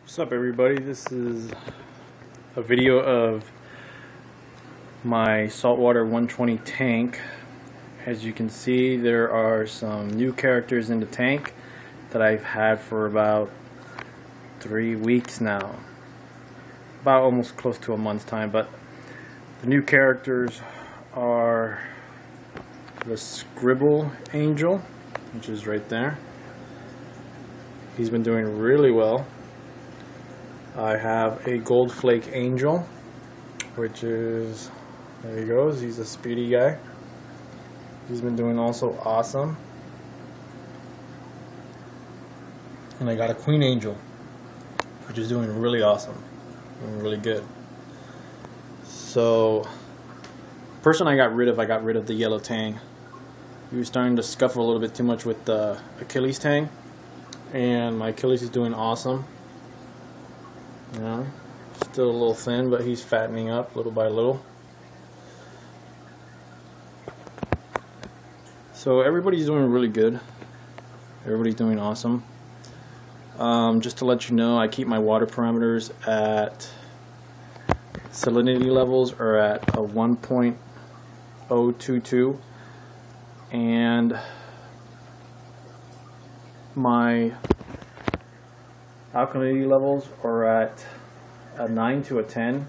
What's up, everybody? This is a video of my Saltwater 120 tank. As you can see, there are some new characters in the tank that I've had for about 3 weeks now, about almost close to a month's time. But the new characters are the Scribble Angel, which is right there. He's been doing really well. I have a Gold Flake Angel, which is, there he goes, he's a speedy guy. He's been doing also awesome. And I got a Queen Angel, which is doing really awesome, doing really good. So, the person I got rid of the yellow tang. He was starting to scuffle a little bit too much with the Achilles tang, and my Achilles is doing awesome. You know, still a little thin, but he's fattening up little by little. So everybody's doing really good. Everybody's doing awesome. Just to let you know, I keep my water parameters at salinity levels are at a 1.022, and my alkalinity levels are at a 9 to a 10,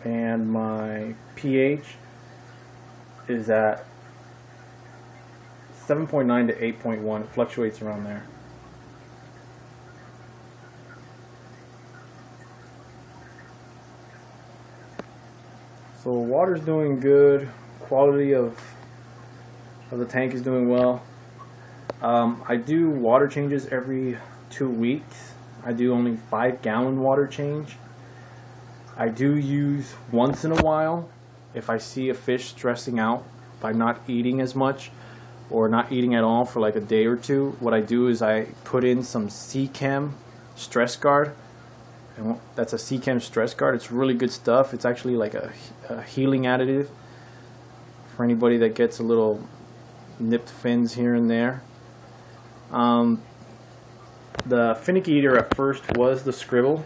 and my pH is at 7.9 to 8.1. It fluctuates around there. So water's doing good. Quality of the tank is doing well. I do water changes every 2 weeks. I do only 5-gallon water change. I do use once in a while if I see a fish stressing out by not eating as much or not eating at all for like a day or two. What I do is I put in some C-Chem stress guard. And that's a C-Chem stress guard. It's really good stuff. It's actually like a healing additive for anybody that gets a little nipped fins here and there. The finicky eater at first was the Scribble.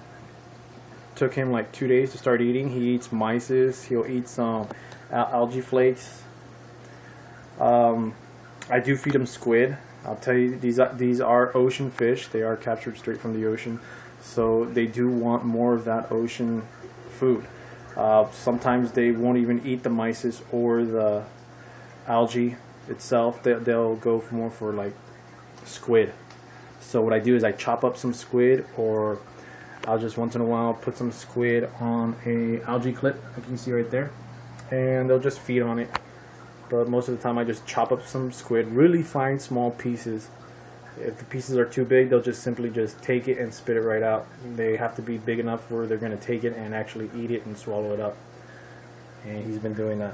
Took him like 2 days to start eating. He eats mysis. He'll eat some algae flakes. I do feed him squid. I'll tell you, these are ocean fish. They are captured straight from the ocean, so they do want more of that ocean food. Sometimes they won't even eat the mysis or the algae itself. They'll go more for like squid. So what I do is I chop up some squid, or I'll just once in a while put some squid on a algae clip, like you can see right there, and they'll just feed on it. But most of the time I just chop up some squid, really fine small pieces. If the pieces are too big, they'll just simply just take it and spit it right out. They have to be big enough where they're going to take it and actually eat it and swallow it up. And he's been doing that.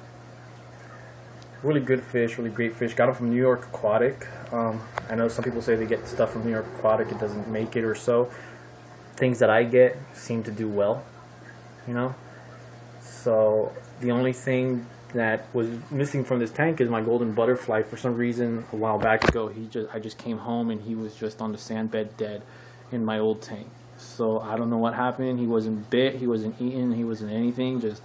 Really good fish, really great fish. Got him from New York Aquatic. I know some people say they get stuff from New York Aquatic, it doesn't make it or so. Things that I get seem to do well, you know. So the only thing that was missing from this tank is my golden butterfly. For some reason, a while back ago, I just came home and he was just on the sand bed dead in my old tank. So I don't know what happened. He wasn't bit, he wasn't eaten, he wasn't anything. Just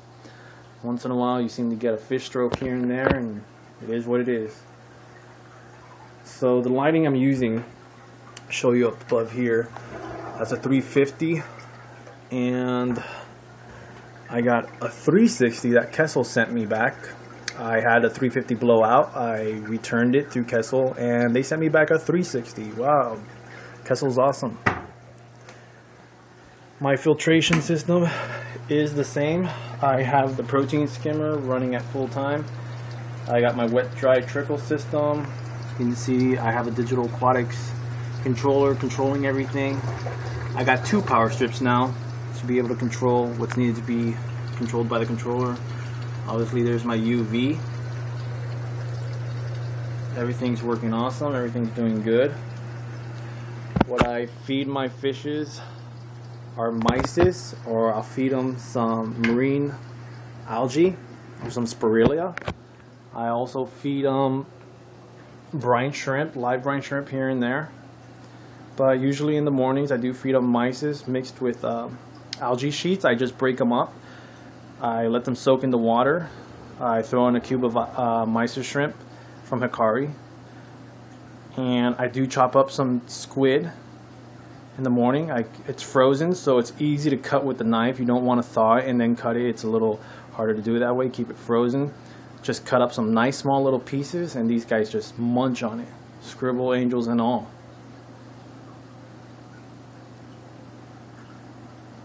once in a while you seem to get a fish stroke here and there, and it is what it is. So the lighting I'm using, I'll show you up above here. That's a 350, and I got a 360 that Kessel sent me back. I had a 350 blowout. I returned it through Kessel, and they sent me back a 360. Wow, Kessel's awesome. My filtration system is the same. I have the protein skimmer running at full time. I got my wet dry trickle system. You can see I have a digital aquatics controller controlling everything. I got 2 power strips now to be able to control what's needed to be controlled by the controller. Obviously there's my UV. Everything's working awesome. Everything's doing good. What I feed my fishes are mysis, or I'll feed them some marine algae or some spirulina. I also feed them brine shrimp, live brine shrimp here and there. But usually in the mornings I do feed them mysis mixed with algae sheets. I just break them up. I let them soak in the water. I throw in a cube of mysis shrimp from Hikari. And I do chop up some squid in the morning. It's frozen, so it's easy to cut with the knife. You don't want to thaw it and then cut it. It's a little harder to do that way. Keep it frozen. Just cut up some nice small little pieces, and these guys just munch on it. Scribble angels and all.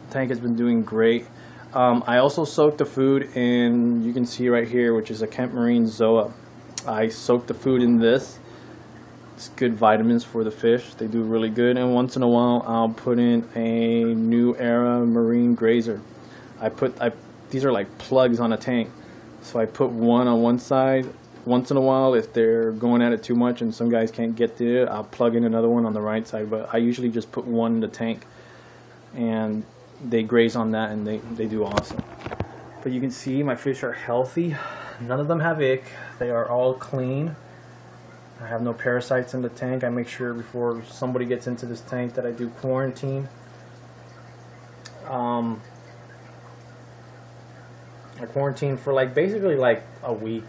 Tank has been doing great. I also soaked the food in, you can see right here, which is a Kent Marine Zoa. I soaked the food in this. It's good vitamins for the fish. They do really good. And once in a while, I'll put in a New Era Marine Grazer. These are like plugs on a tank. So I put one on one side. Once in a while, if they're going at it too much and some guys can't get to it, I'll plug in another one on the right side. But I usually just put one in the tank. And they graze on that, and they do awesome. But you can see my fish are healthy. None of them have ick. They are all clean. I have no parasites in the tank. I make sure before somebody gets into this tank that I do quarantine. I quarantine for basically a week.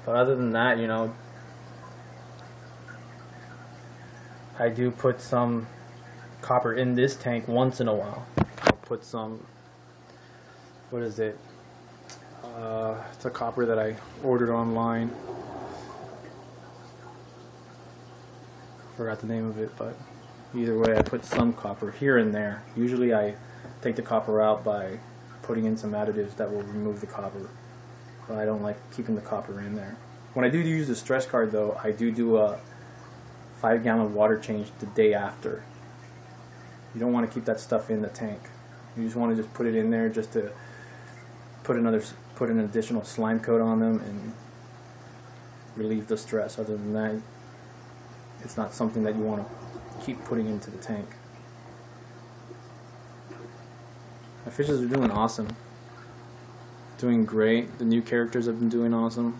But other than that, you know, I do put some copper in this tank once in a while. I'll put some, what is it? It's a copper that I ordered online. Forgot the name of it, but either way, I put some copper here and there. Usually I take the copper out by putting in some additives that will remove the copper, but I don't like keeping the copper in there. When I do use the stress card though, I do a 5-gallon water change the day after. You don't want to keep that stuff in the tank. You just want to just put it in there just to put an additional slime coat on them and relieve the stress. Other than that, it's not something that you want to keep putting into the tank. My fishes are doing awesome. Doing great. The new characters have been doing awesome.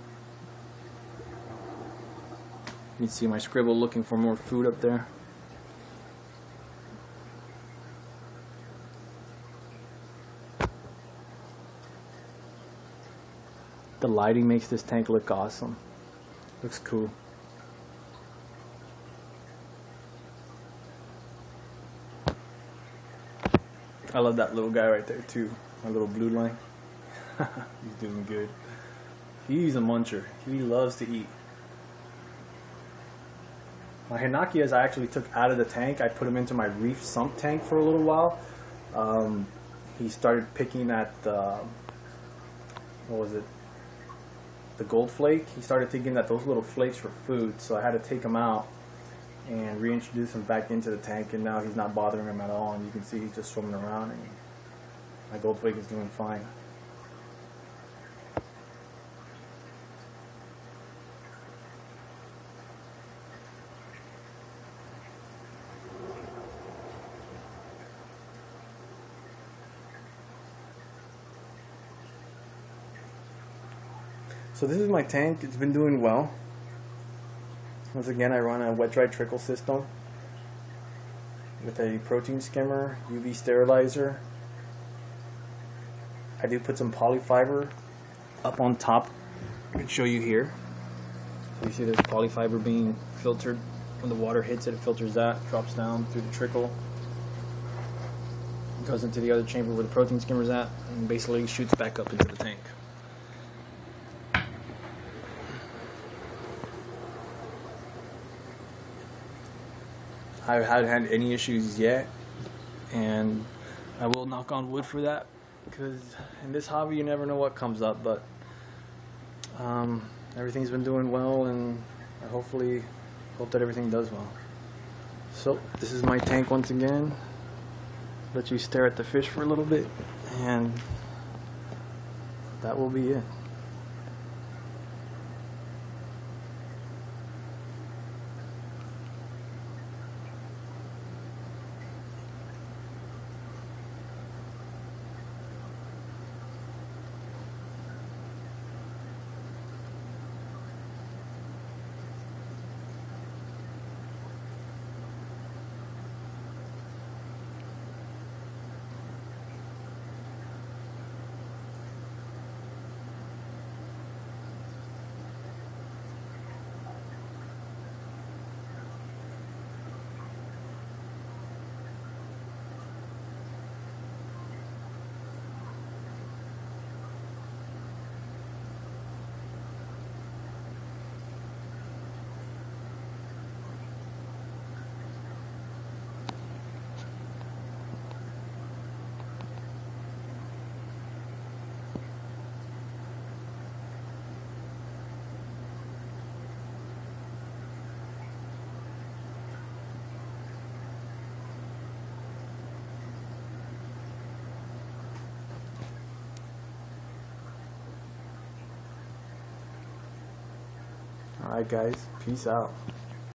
You can see my scribble looking for more food up there. The lighting makes this tank look awesome. Looks cool. I love that little guy right there too. My little blue line. He's doing good. He's a muncher. He loves to eat. My Hinakias I actually took out of the tank. I put him into my reef sump tank for a little while. He started picking at the, what was it? The gold flake. He started thinking that those little flakes were food, so I had to take him out and reintroduce him back into the tank, and now he's not bothering him at all, and you can see he's just swimming around, and my gold flake is doing fine. So this is my tank. It's been doing well. Once again, I run a wet-dry trickle system with a protein skimmer, UV sterilizer. I do put some polyfiber up on top. I can show you here. So you see there's polyfiber being filtered. When the water hits it, it filters that, drops down through the trickle, goes into the other chamber where the protein skimmer's at, and basically shoots back up into the tank. I haven't had any issues yet, and I will knock on wood for that, because in this hobby you never know what comes up, but everything's been doing well, and I hope that everything does well. So this is my tank once again. Let you stare at the fish for a little bit, and that will be it. Alright guys, peace out.